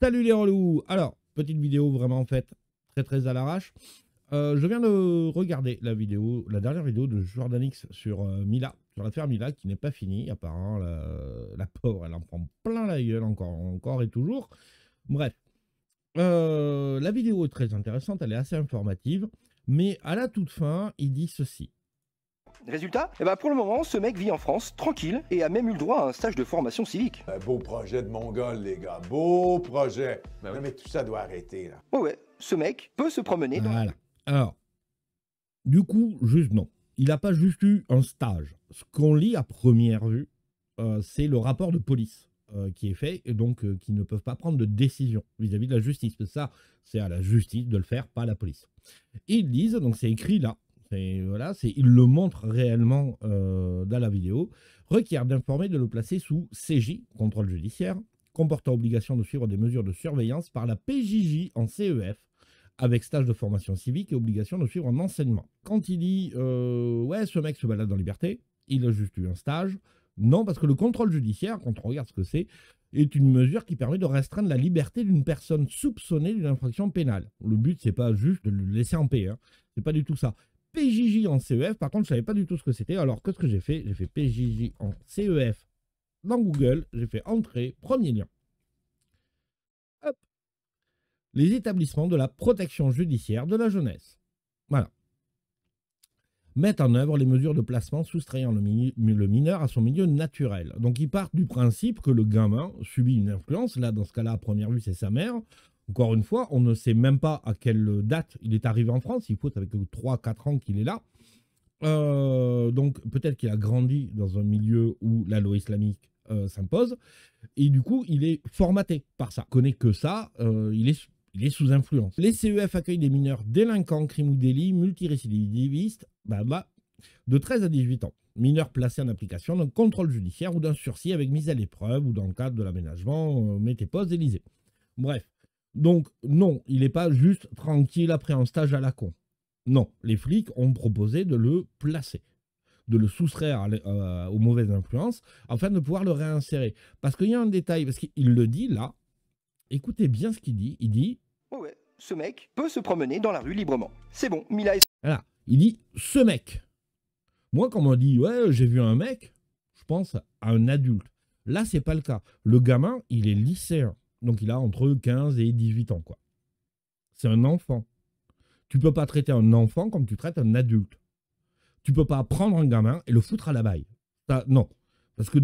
Salut les relous. Alors, petite vidéo vraiment faite très à l'arrache. Je viens de regarder la dernière vidéo de Jordanix sur Mila, sur l'affaire Mila, qui n'est pas finie. Apparemment, la pauvre, elle en prend plein la gueule encore et toujours. Bref, la vidéo est très intéressante, elle est assez informative, mais à la toute fin, il dit ceci. Résultat, pour le moment, ce mec vit en France, tranquille, et a même eu le droit à un stage de formation civique. Un beau projet de Mongol, les gars. Beau projet. Non, mais tout ça doit arrêter, là. Ouais, ce mec peut se promener dans... Voilà. Alors, du coup, juste non. Il n'a pas juste eu un stage. Ce qu'on lit à première vue, c'est le rapport de police qui est fait, et donc qui ne peuvent pas prendre de décision vis-à-vis de la justice. Parce que ça, c'est à la justice de le faire, pas à la police. Et ils disent, donc c'est écrit là, voilà, ils le montrent réellement dans la vidéo, requiert d'informer de le placer sous CJ, contrôle judiciaire, comportant obligation de suivre des mesures de surveillance par la PJJ en CEF, avec stage de formation civique et obligation de suivre un enseignement. Quand il dit ouais, ce mec se balade en liberté, il a juste eu un stage. Non, parce que le contrôle judiciaire, quand on regarde ce que c'est, est une mesure qui permet de restreindre la liberté d'une personne soupçonnée d'une infraction pénale. Le but, c'est pas juste de le laisser en paix, hein. C'est pas du tout ça. PJJ en CEF, par contre, je savais pas du tout ce que c'était. Alors, qu'est-ce que j'ai fait? J'ai fait PJJ en CEF dans Google, j'ai fait entrée, premier lien. Hop. Les établissements de la protection judiciaire de la jeunesse. Voilà. Mettent en œuvre les mesures de placement soustrayant le mineur à son milieu naturel. Donc, ils partent du principe que le gamin subit une influence. Là, dans ce cas-là, à première vue, c'est sa mère. Encore une fois, on ne sait même pas à quelle date il est arrivé en France. Il faut avec 3-4 ans qu'il est là. Donc, peut-être qu'il a grandi dans un milieu où la loi islamique s'impose. Et du coup, il est formaté par ça. Il connaît que ça. Il est sous influence. Les CEF accueillent des mineurs délinquants, crimes ou délits, multirécidivistes, de 13 à 18 ans. Mineurs placés en application d'un contrôle judiciaire ou d'un sursis avec mise à l'épreuve ou dans le cadre de l'aménagement, mettez pause, Élysée. Bref. Donc, non, il n'est pas juste tranquille après un stage à la con. Non, les flics ont proposé de le placer, de le soustraire aux mauvaises influences, afin de pouvoir le réinsérer. Parce qu'il y a un détail, parce qu'il le dit là, écoutez bien ce qu'il dit, il dit... Ouais, ce mec peut se promener dans la rue librement. C'est bon, Mila est... Voilà, il dit « ce mec ». Moi, quand on m'a dit « ouais, j'ai vu un mec », je pense à un adulte. Là, c'est pas le cas. Le gamin, il est lycéen. Donc, il a entre 15 et 18 ans, quoi. C'est un enfant. Tu peux pas traiter un enfant comme tu traites un adulte. Tu peux pas prendre un gamin et le foutre à la baille. Ça, non. Parce que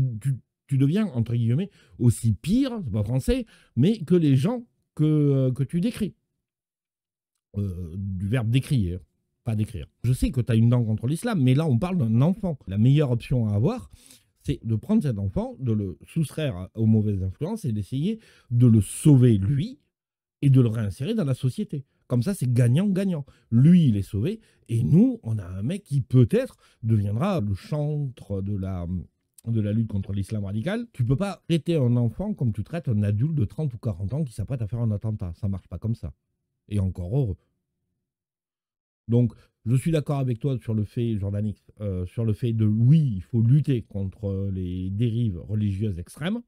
tu deviens, entre guillemets, aussi pire, c'est pas français, mais que les gens que tu décris. Du verbe décrier, pas d'écrire. Je sais que tu as une dent contre l'islam, mais là, on parle d'un enfant. La meilleure option à avoir, c'est de prendre cet enfant, de le soustraire aux mauvaises influences et d'essayer de le sauver, lui, et de le réinsérer dans la société. Comme ça, c'est gagnant-gagnant. Lui, il est sauvé, et nous, on a un mec qui peut-être deviendra le chantre de la lutte contre l'islam radical. Tu peux pas traiter un enfant comme tu traites un adulte de 30 ou 40 ans qui s'apprête à faire un attentat. Ça marche pas comme ça. Et encore heureux. Donc, je suis d'accord avec toi sur le fait, Jordanix, sur le fait de, oui, il faut lutter contre les dérives religieuses extrêmes,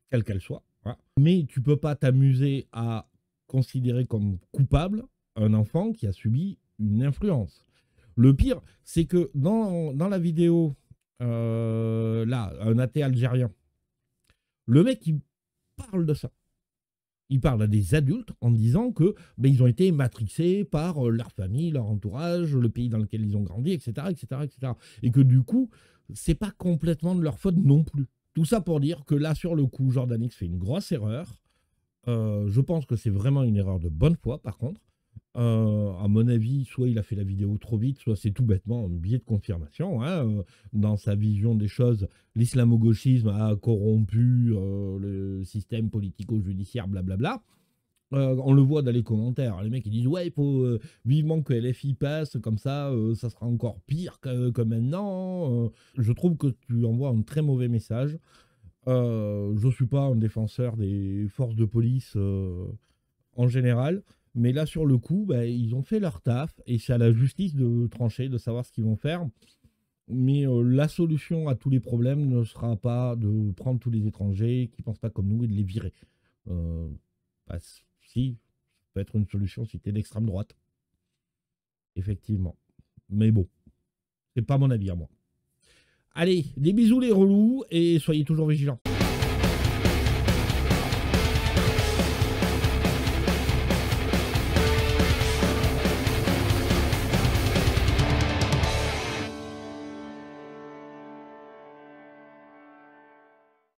quelles qu'elles soient. Voilà. Mais tu peux pas t'amuser à considérer comme coupable un enfant qui a subi une influence. Le pire, c'est que dans la vidéo, là, un athée algérien, le mec, il parle de ça. Il parle à des adultes en disant que ils ont été matrixés par leur famille, leur entourage, le pays dans lequel ils ont grandi, etc., etc., etc. Et que du coup, c'est pas complètement de leur faute non plus. Tout ça pour dire que là, sur le coup, Jordanix fait une grosse erreur. Je pense que c'est vraiment une erreur de bonne foi, par contre. À mon avis, soit il a fait la vidéo trop vite, soit c'est tout bêtement un biais de confirmation. Hein. Dans sa vision des choses, l'islamo-gauchisme a corrompu le système politico-judiciaire, blablabla. On le voit dans les commentaires. Les mecs ils disent ouais, il faut vivement que LFI passe, comme ça, ça sera encore pire que maintenant. Je trouve que tu envoies un très mauvais message. Je ne suis pas un défenseur des forces de police en général. Mais là, sur le coup, ils ont fait leur taf et c'est à la justice de trancher, de savoir ce qu'ils vont faire. Mais la solution à tous les problèmes ne sera pas de prendre tous les étrangers qui ne pensent pas comme nous et de les virer. Bah, si, ça peut être une solution si t'es d'extrême droite. Effectivement. Mais bon, c'est pas mon avis à moi. Allez, des bisous les relous et soyez toujours vigilants.